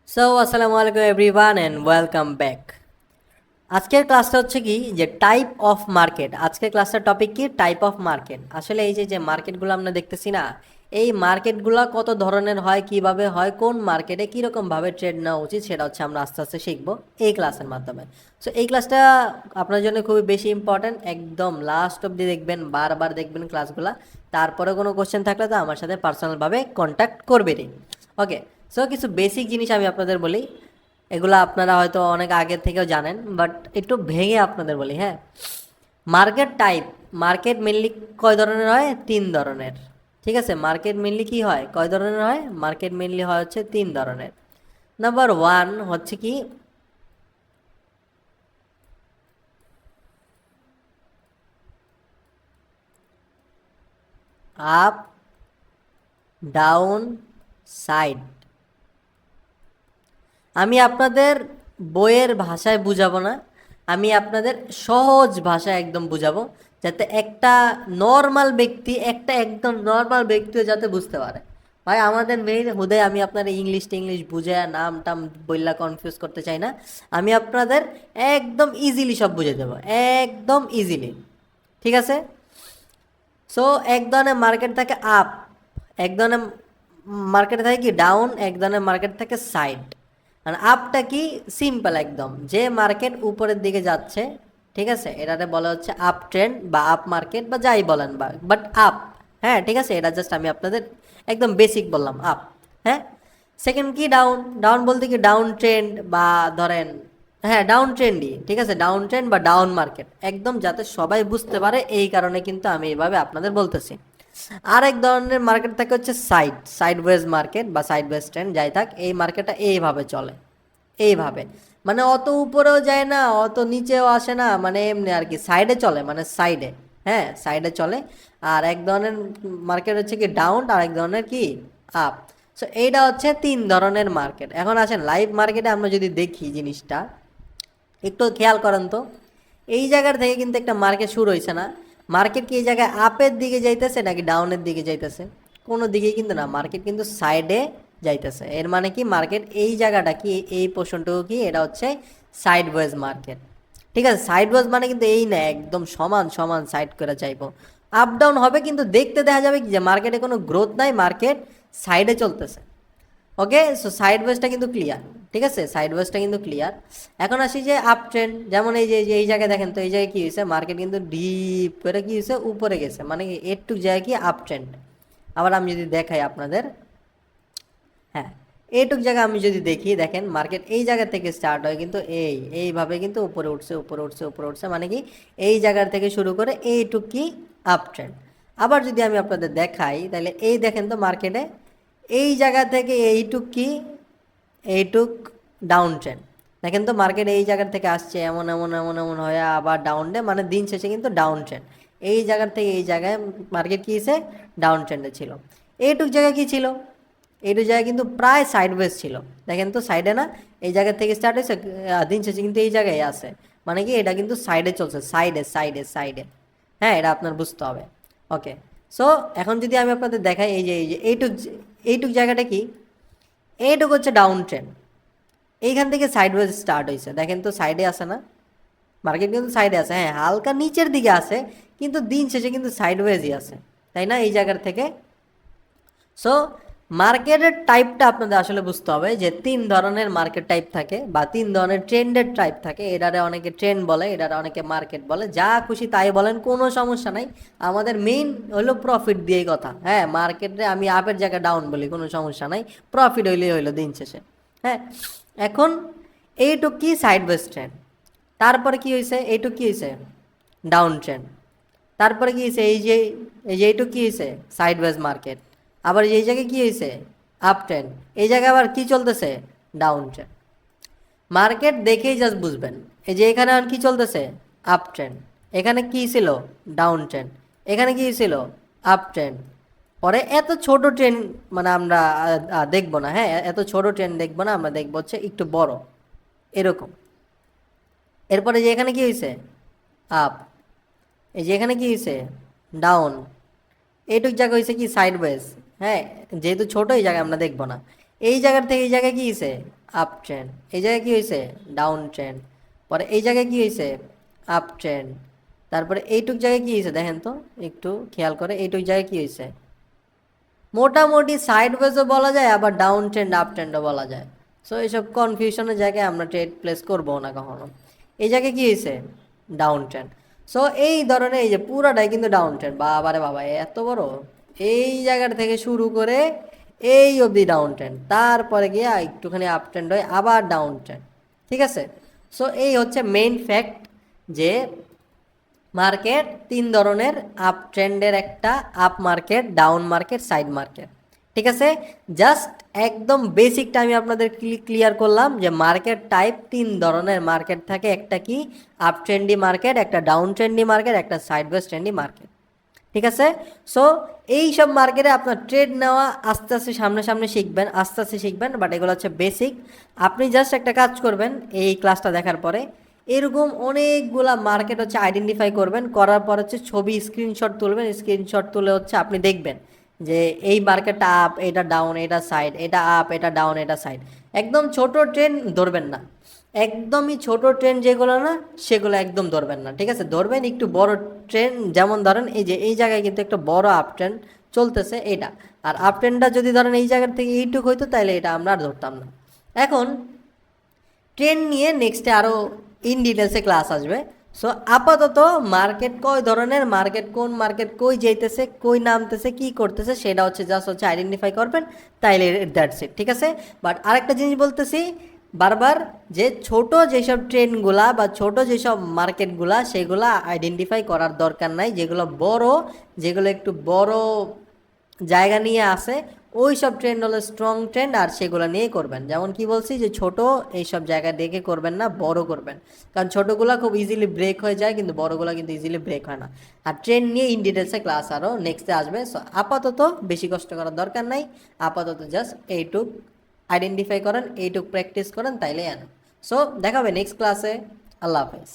আসসালামু আলাইকুম everyone and welcome back. আজকের ক্লাসটা হচ্ছে কি যে টাইপ অফ মার্কেট। আজকের ক্লাসটার টপিক কি টাইপ অফ মার্কেট। আসলে এই যে মার্কেটগুলো আমরা দেখতেছি না, এই মার্কেটগুলো কত ধরনের হয়, কিভাবে হয়, কোন মার্কেটে কীরকমভাবে ট্রেড নেওয়া উচিত, সেটা হচ্ছে আমরা আস্তে আস্তে শিখবো এই ক্লাসের মাধ্যমে। সো এই ক্লাসটা আপনার জন্য খুবই বেশি ইম্পর্ট্যান্ট, একদম লাস্ট অবধি দেখবেন, বারবার দেখবেন ক্লাসগুলো। তারপরে কোনো কোশ্চেন থাকলে তো আমার সাথে পার্সোনালভাবে কন্ট্যাক্ট করবেনই। ওকে, সো কিছু বেসিক জিনিস আমি আপনাদের বলি, এগুলো আপনারা হয়তো অনেক আগে থেকেও জানেন, বাট একটু ভেঙে আপনাদের বলি। হ্যাঁ, মার্কেট টাইপ, মার্কেট মেনলি কয় ধরনের হয়? 3 ধরনের। ঠিক আছে, মার্কেট মেনলি কি হয়, কয় ধরনের হয়? মার্কেট মেনলি হয় হচ্ছে 3 ধরনের। নাম্বার 1 হচ্ছে কি আপ, ডাউন, সাইড। আমি আপনাদের বইয়ের ভাষায় বুঝাবো না, আমি আপনাদের সহজ ভাষায় একদম বুঝাবো, যাতে একটা নর্মাল ব্যক্তি, একটা একদম নর্মাল ব্যক্তিও যাতে বুঝতে পারে। ভাই আমাদের মেইন হুদয় আমি আপনার ইংলিশ বুঝে নাম টাম বললা কনফিউজ করতে চাই না। আমি আপনাদের একদম ইজিলি সব বুঝে দেবো, একদম ইজিলি। ঠিক আছে, সো এক ধরনের মার্কেট থাকে আপ, এক ধরনের মার্কেট থাকে কি ডাউন, এক ধরনের মার্কেট থাকে সাইড। আর আপটা কি সিম্পল একদম, যে মার্কেট উপরের দিকে যাচ্ছে, ঠিক আছে, এটাতে বলা হচ্ছে আপ ট্রেন্ড বা আপ মার্কেট বা যাই বলেন, বা বাট আপ। হ্যাঁ ঠিক আছে, এটা জাস্ট আমি আপনাদের একদম বেসিক বললাম, আপ। হ্যাঁ, সেকেন্ড কি ডাউন, ডাউন বলতে কি ডাউন ট্রেন্ড বা ধরেন, হ্যাঁ ডাউন ট্রেন্ডই, ঠিক আছে, ডাউন ট্রেন্ড বা ডাউন মার্কেট, একদম যাতে সবাই বুঝতে পারে এই কারণে কিন্তু আমি এইভাবে আপনাদের বলতেছি। আর এক ধরনের মার্কেট থাকে হচ্ছে সাইডওয়েজ মার্কেট বা সাইডওয়েজ ট্রেন্ড, যাই থাক, এই মার্কেটটা এইভাবে চলে, এইভাবে, মানে অত উপরেও যায় না, অত নিচেও আসে না, মানে এমনি আর কি সাইডে চলে, মানে সাইডে, হ্যাঁ সাইডে চলে। আর এক ধরনের মার্কেট হচ্ছে কি ডাউন, আর এক ধরনের কি আপ। সো এইটা হচ্ছে 3 ধরনের মার্কেট। এখন আসেন লাইভ মার্কেটে আমরা যদি দেখি জিনিসটা, একটু খেয়াল করেন তো, এই জায়গার থেকে কিন্তু একটা মার্কেট শুরু হয়েছে না? মার্কেট কি এই জায়গায় আপের দিকে যাইতেছে নাকি ডাউনের দিকে যাইতেছে? কোনো দিকেই কিন্তু না, মার্কেট কিন্তু সাইডে যাইতেছে। এর মানে কি মার্কেট এই জায়গাটা কি, এই পোর্শনটুকু কি, এটা হচ্ছে সাইড ওয়েজ মার্কেট। ঠিক আছে, সাইড ওয়েজ মানে কিন্তু এই না একদম সমান সমান সাইড করে চাইবো, আপ ডাউন হবে, কিন্তু দেখতে দেখা যাবে কি যে মার্কেটে কোনো গ্রোথ নাই, মার্কেট সাইডে চলতেছে। ওকে, সো সাইড ওয়েজটা কিন্তু ক্লিয়ার। ঠিক আছে, সাইড ওয়েজটা কিন্তু ক্লিয়ার। এখন আসি যে আপ ট্রেন্ড, যেমন এই যে এই জায়গায় দেখেন তো, এই জায়গায় কী হয়েছে, মার্কেট কিন্তু ডিপ করে কী হয়েছে, উপরে গেছে, মানে একটু জায়গায় কি আপ ট্রেন্ড। আবার আমি যদি দেখাই আপনাদের, হ্যাঁ এইটুক জায়গা আমি যদি দেখি, দেখেন মার্কেট এই জায়গা থেকে স্টার্ট হয় কিন্তু এইভাবে কিন্তু উপরে উঠছে, উপরে উঠছে, উপরে উঠছে, মানে কি এই জায়গার থেকে শুরু করে এইটুক কি আপ ট্রেন্ড। আবার যদি আমি আপনাদের দেখাই, তাহলে এই দেখেন তো মার্কেটে এই জায়গা থেকে এইটুক কি, এইটুক ডাউন ট্রেন্ড। দেখেন তো মার্কেট এই জায়গার থেকে আসছে এমন এমন এমন এমন হয়ে আবার ডাউন ডে, মানে দিন শেষে কিন্তু ডাউন ট্রেন্ড। এই জায়গার থেকে এই জায়গায় মার্কেট কী হয়েছে, ডাউন ট্রেন্ডে ছিল। এইটুক জায়গা কি ছিল, এইটুক জায়গায় কিন্তু প্রায় সাইডওয়েজ ছিল। দেখেন তো সাইডে না, এই জায়গা থেকে স্টার্ট হয়েছে, দিন শেষে কিন্তু এই জায়গায় আছে, মানে কি এটা কিন্তু সাইডে চলছে, সাইডে সাইডে সাইডে। হ্যাঁ, এটা আপনার বুঝতে হবে। ওকে, সো এখন যদি আমি আপনাদের দেখাই, এই যে এইটুক, এইটুক জায়গাটা কি, এইটুকু হচ্ছে ডাউন ট্রেন্ড, এইখান থেকে সাইডওয়েজ স্টার্ট হয়েছে। দেখেন তো সাইডে আসে না, মার্কেট কিন্তু সাইডে আছে, হ্যাঁ হালকা নিচের দিকে আছে, কিন্তু দিন শেষে কিন্তু সাইডওয়েজই আছে, তাই না, এই জায়গার থেকে। সো মার্কেটের টাইপটা আপনাদের আসলে বুঝতে হবে, যে 3 ধরনের মার্কেট টাইপ থাকে বা 3 ধরনের ট্রেন্ডের টাইপ থাকে। এটারে অনেকে ট্রেন্ড বলে, এটারে অনেকে মার্কেট বলে, যা খুশি তাই বলেন, কোনো সমস্যা নাই। আমাদের মেইন হলো প্রফিট দিয়েই কথা। হ্যাঁ, মার্কেটে আমি আপের জায়গায় ডাউন বলি, কোনো সমস্যা নাই, প্রফিট হইলেই হইলো দিন শেষে। হ্যাঁ, এখন এইটুক কি সাইডওয়েজ ট্রেন্ড, তারপরে কি হয়েছে, এইটুক কি হয়েছে ডাউন ট্রেন্ড, তারপরে কি হয়েছে এই যে এইটুক কি হয়েছে সাইডওয়েজ মার্কেট, আবার এই জায়গায় কি হয়েছে আপ ট্রেন্ড, এই জায়গায় আবার কি চলতেছে ডাউন ট্রেন্ড। মার্কেট দেখেই জাস্ট বুঝবেন, এই যে এখানে আর কি চলতেছে আপ ট্রেন্ড, এখানে কি ছিল ডাউন ট্রেন্ড, এখানে কি ছিল আপ ট্রেন্ড। পরে এত ছোট ট্রেন্ড মানে আমরা দেখবো না, হ্যাঁ এত ছোট ট্রেন্ড দেখবো না, আমরা দেখবো হচ্ছে একটু বড় এরকম। এরপরে যে এখানে কি হয়েছে আপ, এই যে এখানে কি হয়েছে ডাউন, এইটুক জায়গা হয়েছে কি সাইডওয়েজ। হ্যাঁ, যেহেতু ছোট এই জায়গায় আমরা দেখবো না, এই জায়গার থেকে এই জায়গায় কি হয়েছে আপ ট্রেন্ড, এই জায়গায় কি হয়েছে ডাউন ট্রেন্ড, পরে এই জায়গায় কি হয়েছে আপ ট্রেন্ড, তারপরে এইটুক জায়গায় কি হয়েছে দেখেন তো একটু খেয়াল করে, এইটুক জায়গায় কি হয়েছে মোটামুটি সাইডওয়েজও বলা যায়, আবার ডাউন ট্রেন্ড আপ ট্রেন্ডও বলা যায়। সো এইসব কনফিউশনের জায়গায় আমরা ট্রেড প্লেস করবো না কখনো। এই জায়গায় কি হয়েছে ডাউন ট্রেন্ড। সো এই ধরনের এই যে পুরাটাই কিন্তু ডাউন ট্রেন্ড, বাবারে বাবা এত বড়, এই জায়গাটা থেকে শুরু করে এই অবধি ডাউন ট্রেন্ড, তারপরে গিয়ে একটুখানি আপ ট্রেন্ড হয়, আবার ডাউন ট্রেন্ড। ঠিক আছে, সো এই হচ্ছে মেইন ফ্যাক্ট যে মার্কেট তিন ধরনের, আপ ট্রেন্ডের একটা, up market, down market, side market. ঠিক আছে, জাস্ট একদম বেসিকটা আমি আপনাদের ক্লিয়ার করলাম যে মার্কেট টাইপ তিন ধরনের মার্কেট থাকে, একটা কি আপ ট্রেন্ডি মার্কেট, একটা ডাউন ট্রেন্ডি মার্কেট, একটা সাইডওয়েজ ট্রেন্ডি মার্কেট। ঠিক আছে, সো এই সব মার্কেটে আপনার ট্রেড নেওয়া আস্তে আস্তে সামনে সামনে শিখবেন, আস্তে আস্তে শিখবেন, বাট এগুলো হচ্ছে বেসিক। আপনি জাস্ট একটা কাজ করবেন এই ক্লাসটা দেখার পরে, এরকম অনেকগুলা মার্কেট হচ্ছে আইডেন্টিফাই করবেন, করার পর হচ্ছে ছবি স্ক্রিনশট তুলবেন, স্ক্রিনশট তুলে হচ্ছে আপনি দেখবেন যে এই মার্কেটটা আপ, এটা ডাউন, এটা সাইড, এটা আপ, এটা ডাউন, এটা সাইড। একদম ছোট ট্রেন্ড ধরবেন না, একদমই ছোট ট্রেন্ড যেগুলো না সেগুলো একদম ধরবেন না। ঠিক আছে, ধরবেন একটু বড় ট্রেন্ড, যেমন ধরেন এই যে এই জায়গায় কিন্তু একটা বড় আপ ট্রেন্ড চলতেছে এটা, আর আপ ট্রেন্ডটা যদি ধরেন এই জায়গার থেকে এইটুক হইতো তাহলে এটা আমরা আর ধরতাম না। এখন ট্রেন্ড নিয়ে নেক্সটে আরও ইন ডিটেলসে ক্লাস আসবে। সো আপাতত মার্কেট কয় ধরনের, মার্কেট কোন মার্কেট কই যাইতেছে, কই নামতেছে, কি করতেছে, সেটা হচ্ছে জাস্ট হচ্ছে আইডেন্টিফাই করবেন, তাইলে দ্যাটস ইট। ঠিক আছে, বাট আরেকটা জিনিস বলতেছি বারবার, যে ছোট যেসব ট্রেন্ডগুলা বা ছোট যেসব মার্কেটগুলা সেগুলা আইডেন্টিফাই করার দরকার নাই, যেগুলো বড়, যেগুলো একটু বড় জায়গা নিয়ে আসে ওই সব ট্রেন্ড হলো স্ট্রং ট্রেন্ড, আর সেগুলো নিয়েই করবেন। যেমন কি বলছি যে ছোট এইসব জায়গা দেখে করবেন না, বড় করবেন, কারণ ছোটোগুলো খুব ইজিলি ব্রেক হয়ে যায় কিন্তু বড়গুলো কিন্তু ইজিলি ব্রেক হয় না। আর ট্রেন্ড নিয়ে ইন ডিটেলসে ক্লাস আরও নেক্সটে আসবে। সো আপাতত বেশি কষ্ট করার দরকার নাই, আপাতত জাস্ট এইটুক আইডেন্টিফাই করেন, এইটুক প্র্যাকটিস করেন, তাইলে আনো। সো দেখাবে নেক্সট ক্লাসে। আল্লাহ হাফেজ।